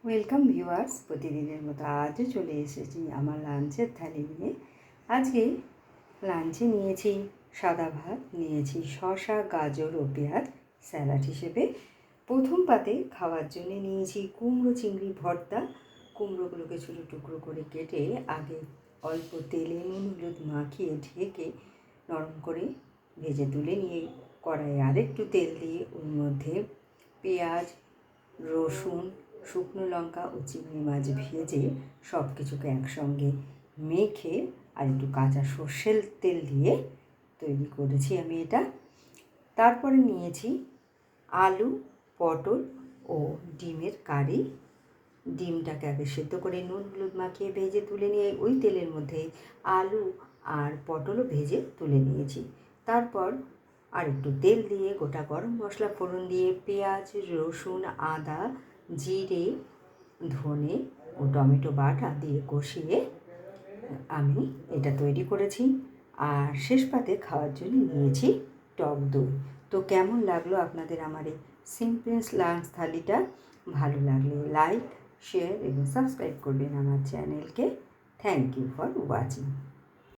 Welcome viewers, প্রতিদিনের মতো আজও চলে এসেছি আমার লাঞ্চের থালি নিয়ে। আজকে লাঞ্চে নিয়েছি সাদা ভাত, নিয়েছি শসা, গাজর ও পেঁয়াজ স্যালাড হিসেবে। প্রথম পাতে খাওয়ার জন্য নিয়েছি কুমড়ো চিংড়ি ভর্তা। কুমড়োগুলোকে ছোটো টুকরো করে কেটে আগে অল্প তেলে নুন হলুদ মাখিয়ে ঢেকে নরম করে ভেজে তুলে নিয়ে কড়াইয়ে আরেকটু তেল দিয়ে ওর মধ্যে পেঁয়াজ, রসুন, শুকনো লঙ্কা ও চিংড়ি মাছ ভেজে সব কিছুকে একসঙ্গে মেখে আর একটু কাঁচা সর্ষের তেল দিয়ে তৈরি করেছি আমি এটা। তারপরে নিয়েছি আলু, পটল ও ডিমের কারি। ডিমটাকে আগে সেদ্ধ করে নুন হলুদ মাখিয়ে ভেজে তুলে নিয়ে ওই তেলের মধ্যে আলু আর পটলও ভেজে তুলে নিয়েছি। তারপর আর একটু তেল দিয়ে গোটা গরম মশলা ফোড়ন দিয়ে পেঁয়াজ, রসুন, আদা, জিরে, ধনে ও টমেটো বাটা দিয়ে কষিয়ে আমি এটা তৈরি করেছি। আর শেষ পাতে খাওয়ার জন্য নিয়েছি টক দই। তো কেমন লাগলো আপনাদের আমার এই সিম্পল লাঞ্চ থালিটা? ভালো লাগলে লাইক, শেয়ার এবং সাবস্ক্রাইব করবেন আমার চ্যানেলকে। Thank you for watching.